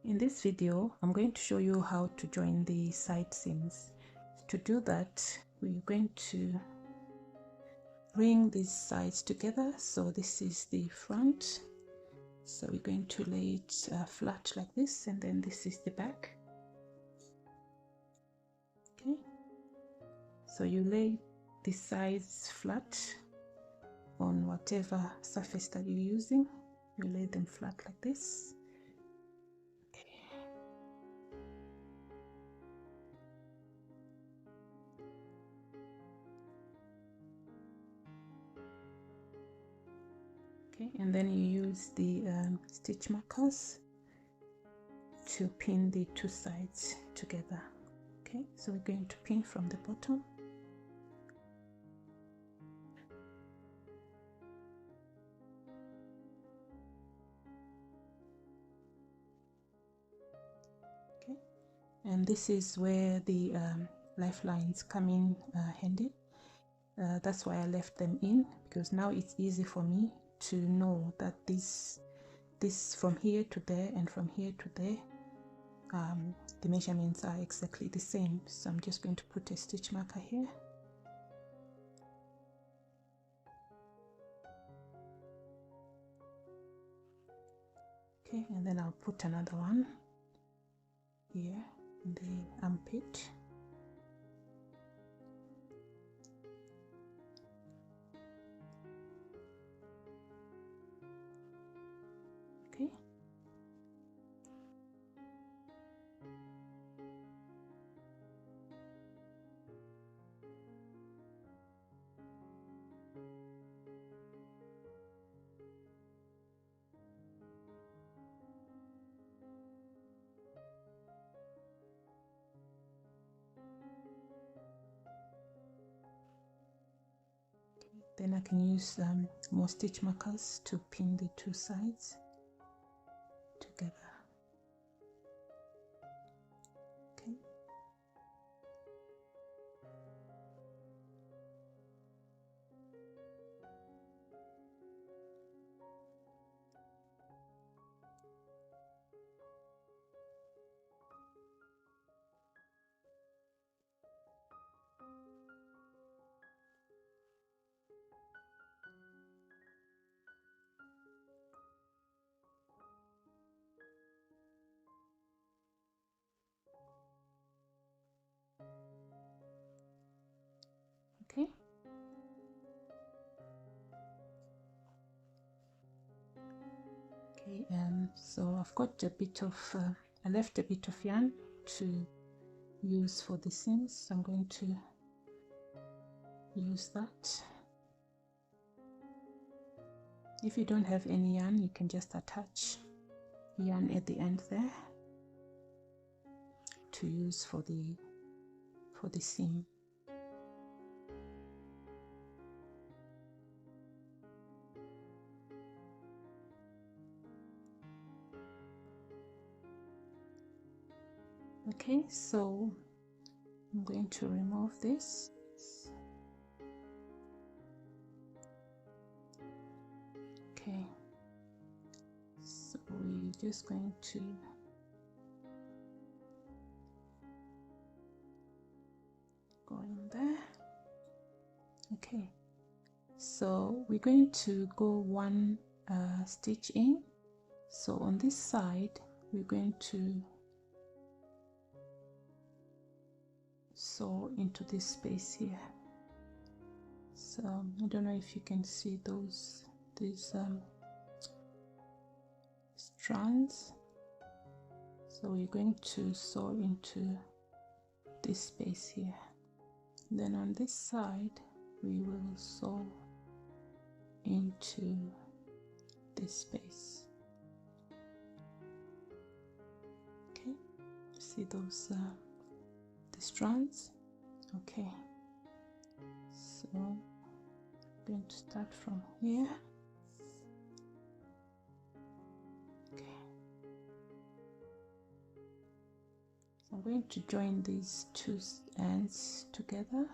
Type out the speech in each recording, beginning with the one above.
In this video, I'm going to show you how to join the side seams. To do that, we're going to bring these sides together. So this is the front. So we're going to lay it flat like this, and then this is the back. Okay. So you lay the sides flat on whatever surface that you're using. You lay them flat like this. Okay, and then you use the stitch markers to pin the two sides together. Okay, so we're going to pin from the bottom. Okay, and this is where the lifelines come in handy. That's why I left them in, because now it's easy for me to know that this from here to there and from here to there, the measurements are exactly the same. So I'm just going to put a stitch marker here. Okay, and then I'll put another one here in the armpit. Okay. Then I can use more stitch markers to pin the two sides together. Okay. Okay. Okay, so I've got a bit of, I left a bit of yarn to use for the seams, so I'm going to use that. If you don't have any yarn, you can just attach yarn at the end there to use for the seam. Okay, so I'm going to remove this. Okay, so we're just going to go in there. Okay, so we're going to go one stitch in. So on this side, we're going to sew into this space here. So I don't know if you can see these strands. So we're going to sew into this space here. Then on this side, we will sew into this space. Okay, see those the strands? Okay, so I'm going to start from here. Okay, so I'm going to join these two ends together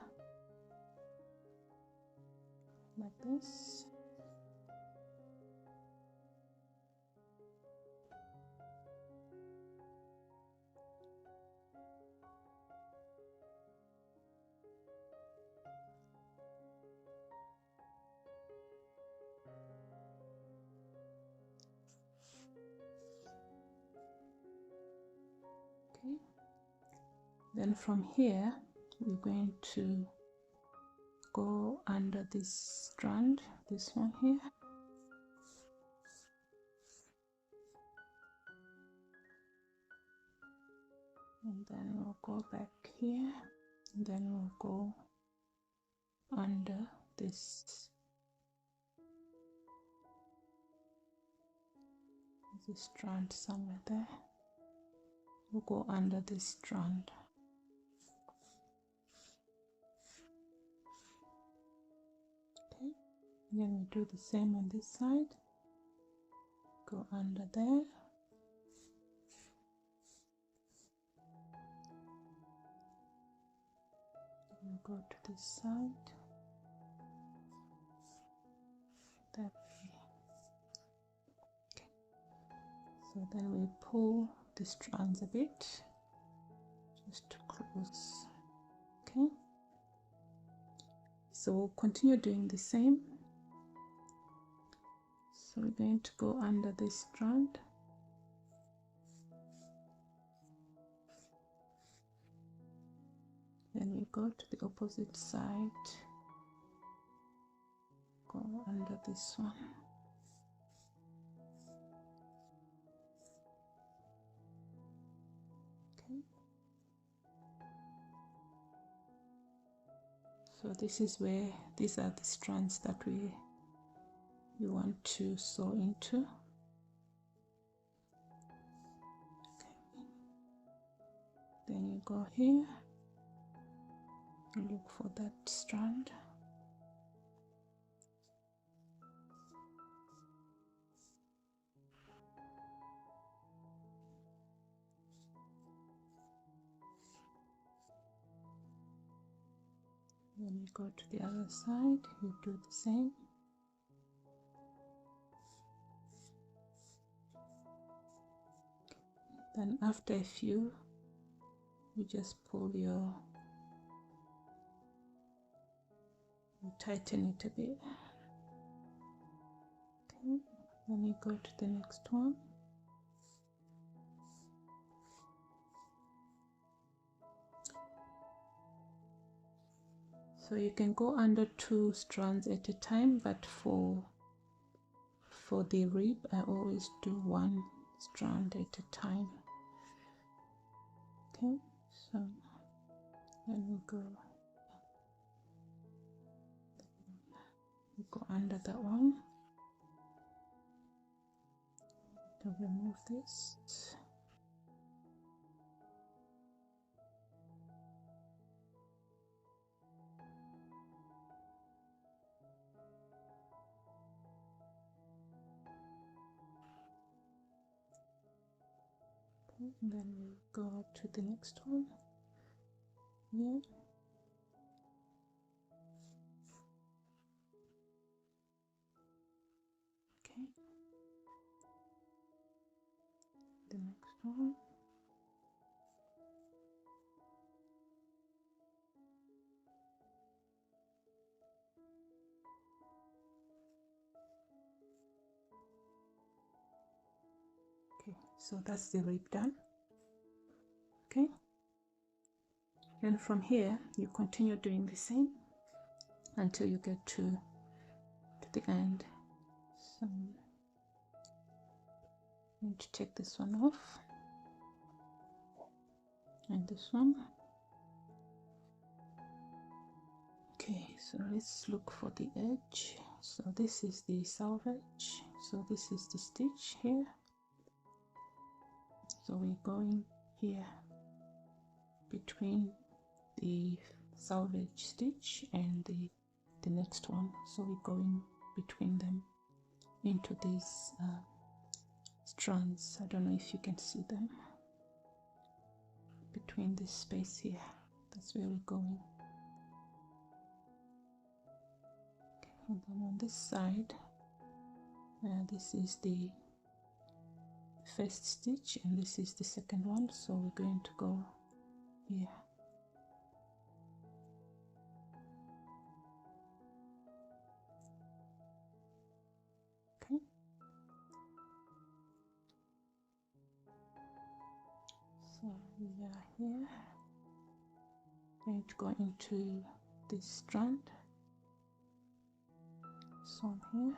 like this. Then from here we're going to go under this strand, this one here, and then we'll go back here, and then we'll go under this strand somewhere there. We'll go under this strand. Okay, then we do the same on this side. Go under there. We'll go to this side. That way. Okay. So then we pull the strands a bit, just to close. Okay. So we'll continue doing the same. So we're going to go under this strand. Then we go to the opposite side, go under this one. Okay. So this is where, these are the strands that we want to sew into. Okay. Then you go here. Look for that strand. Then you go to the other side, you do the same. Then after a few, you just pull your, you tighten it a bit. Okay, then you go to the next one. So you can go under 2 strands at a time, but for the rib I always do 1 strand at a time. Okay, so then we go under that one to remove this. Okay, and then we go to the next one here. Okay, the next one. Okay, so that's the rib done. Okay, then from here you continue doing the same until you get to the end. So I'm going to take this one off, and this one. Okay, so let's look for the edge. So this is the selvage, so this is the stitch here. So we're going here between the selvage stitch and the next one, so we're going between them into these strands. I don't know if you can see them between this space here. That's where we're going. Okay, and then on this side, this is the first stitch and this is the second one, so we're going to go here. Okay, so we are here. going to go into this strand, this one here,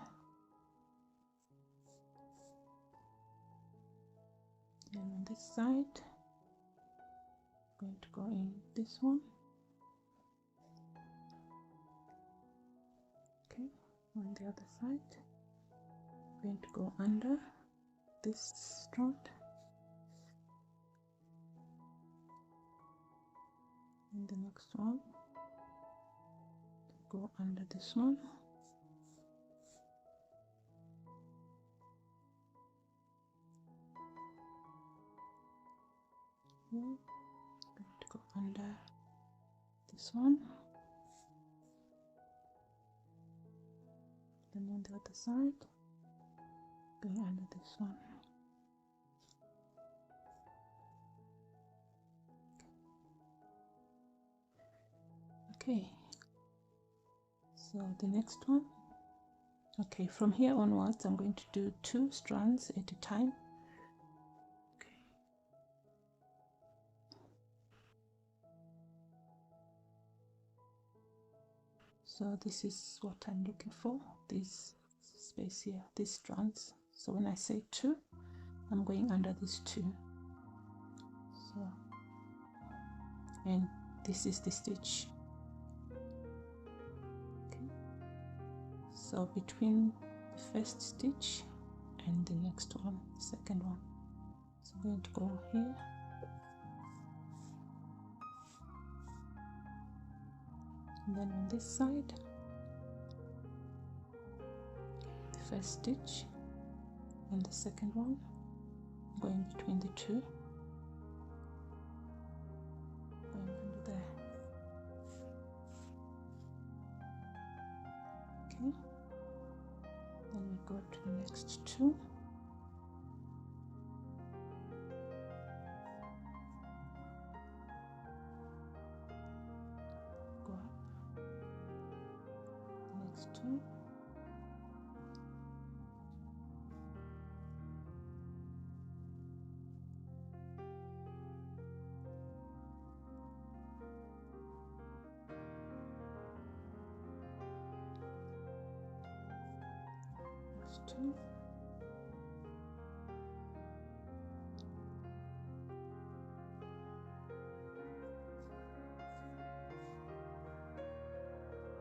and on this side going to go in this one. Okay, on the other side going to go under this strand, and the next one go under this one. Yeah, going to go under this one, then on the other side going under this one. Okay, so the next one, okay, from here onwards I'm going to do 2 strands at a time. Okay, so this is what I'm looking for, this space here, these strands. So when I say 2, I'm going under these 2. So, and this is the stitch. So between the first stitch and the next one, the second one, so I'm going to go here, and then on this side, the first stitch and the second one, going between the 2, going under there. Okay. Then we go to the next 2, go up, next 2, next 2,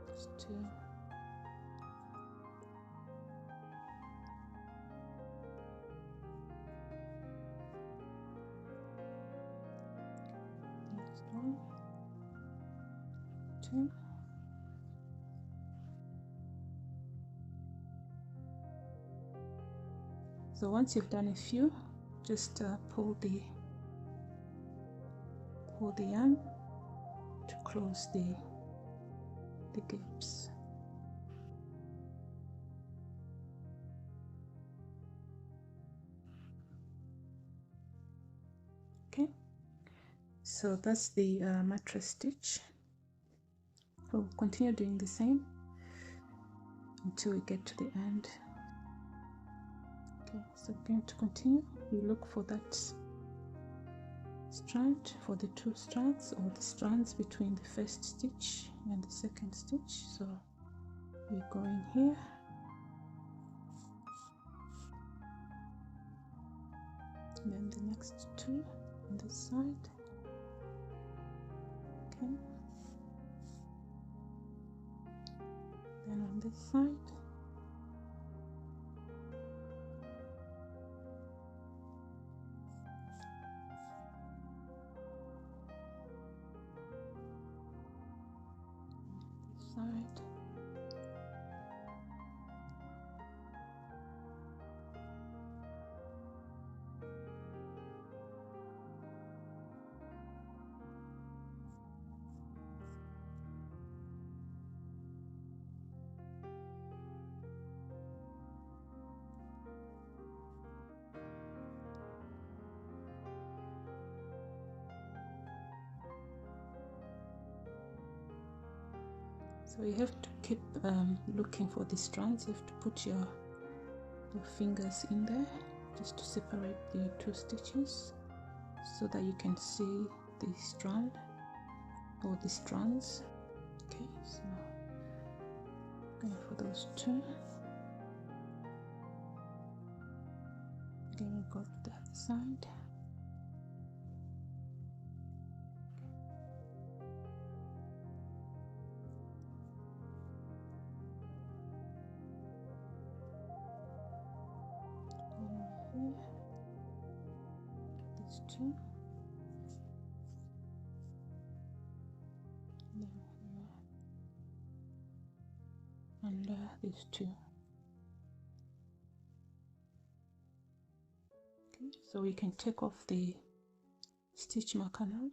next 2, next one, 2, so once you've done a few, just pull the yarn to close the gaps. Okay, so that's the mattress stitch. We'll continue doing the same until we get to the end. Okay, so we're going to continue. You look for that strand, for the 2 strands or the strands between the first stitch and the second stitch. So we go in here, and then the next 2 on this side. Okay, then on this side, this side, so you have to keep looking for the strands. You have to put your fingers in there just to separate the 2 stitches so that you can see the strand. all the strands. Okay, so going for those two. Then we go to the other side. Here, these two. Then here, and these two. Okay, so we can take off the stitch marker now.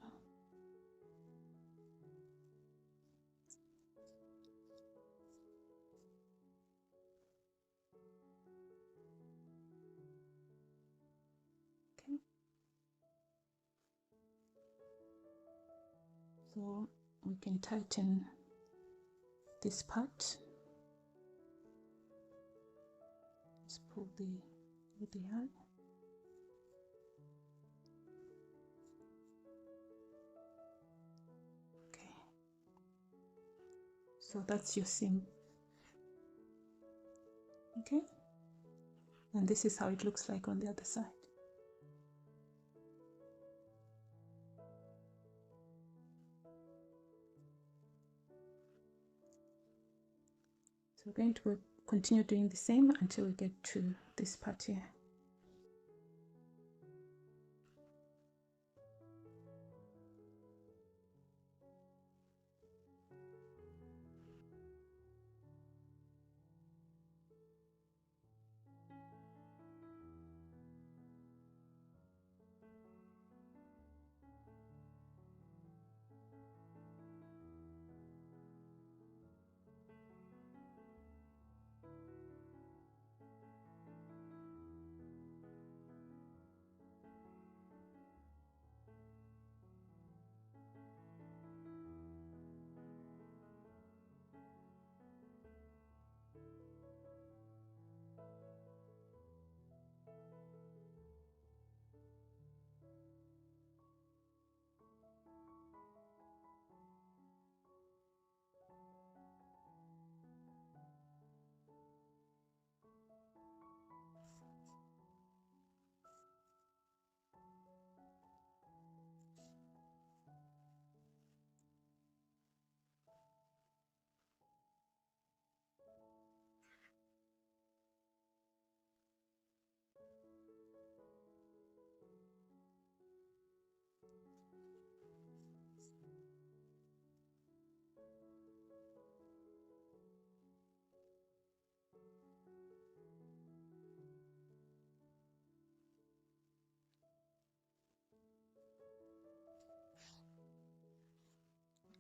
Okay, so we can tighten this part. Let's pull with the yarn. Okay, so that's your seam. Okay, and this is how it looks like on the other side. So we're going to continue doing the same until we get to this part here.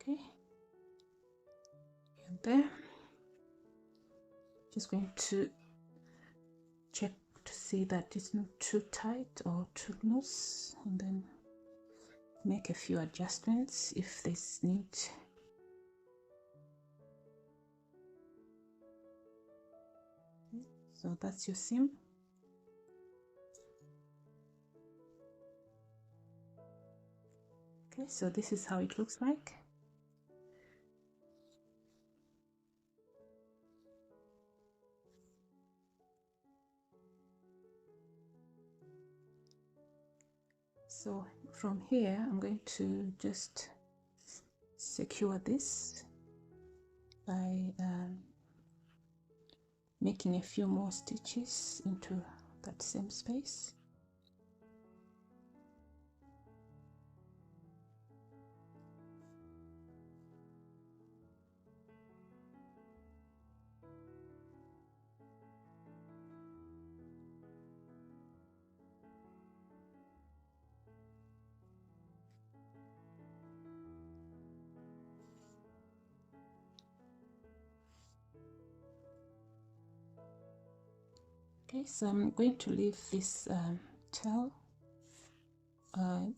Okay, and there, just going to check to see that it's not too tight or too loose, and then make a few adjustments if there's need. So that's your seam. Okay, so this is how it looks like. So from here, I'm going to just secure this by making a few more stitches into that same space. Okay, so I'm going to leave this tail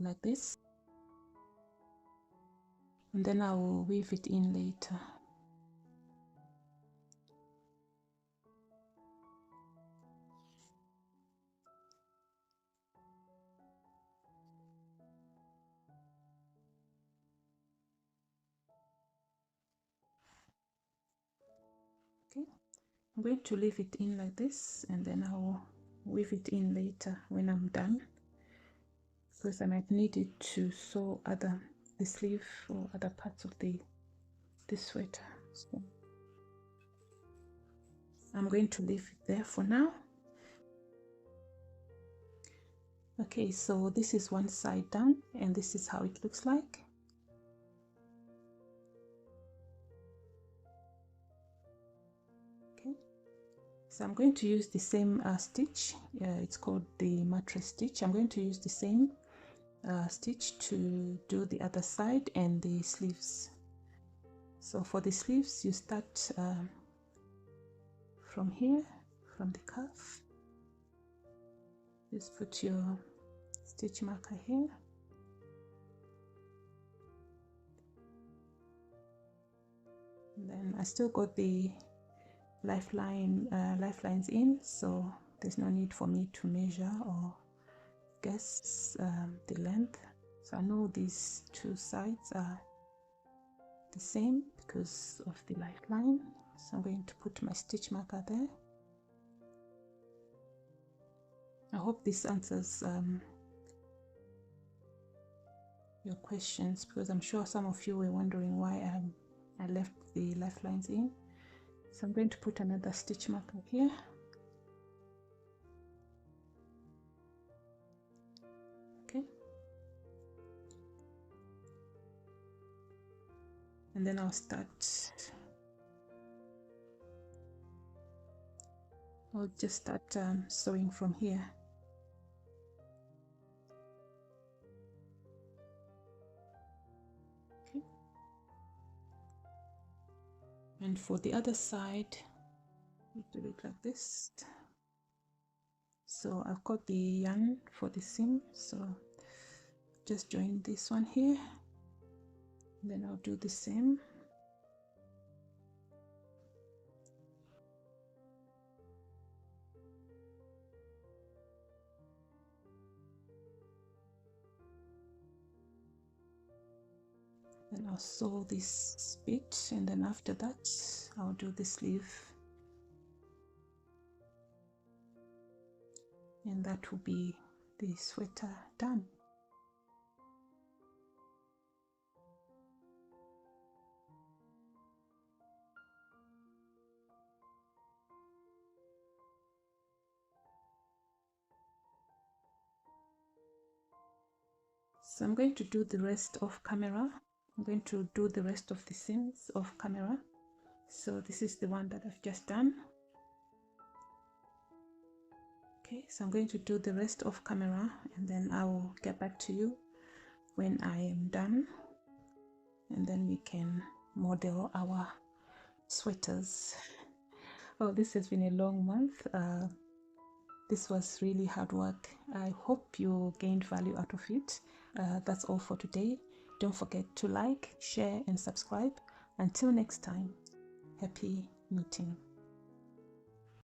like this, and then I will weave it in later. I'm going to leave it in like this, and then I'll weave it in later when I'm done, because I might need it to sew the sleeve or other parts of the sweater. So I'm going to leave it there for now. Okay, so this is one side done, and this is how it looks like. Okay, so I'm going to use the same stitch. It's called the mattress stitch. I'm going to use the same stitch to do the other side and the sleeves. So for the sleeves, you start from here, from the cuff. Just put your stitch marker here. And then I still got the lifelines in, so there's no need for me to measure or guess the length. So I know these two sides are the same because of the lifeline. So I'm going to put my stitch marker there. I hope this answers your questions, because I'm sure some of you were wondering why I left the lifelines in. So I'm going to put another stitch marker here. Okay. And then I'll just start sewing from here. Okay. And for the other side, we do it like this. So I've got the yarn for the seam, so just join this one here, and then I'll do the same. Then I'll sew this bit, and then after that I'll do the sleeve, and that will be the sweater done. So I'm going to do the rest off camera. I'm going to do the rest of the seams off camera. So this is the one that I've just done. Okay, so I'm going to do the rest off camera, and then I will get back to you when I am done, and then we can model our sweaters. Oh, this has been a long month. This was really hard work. I hope you gained value out of it. That's all for today. Don't forget to like, share, and subscribe. Until next time, happy knitting.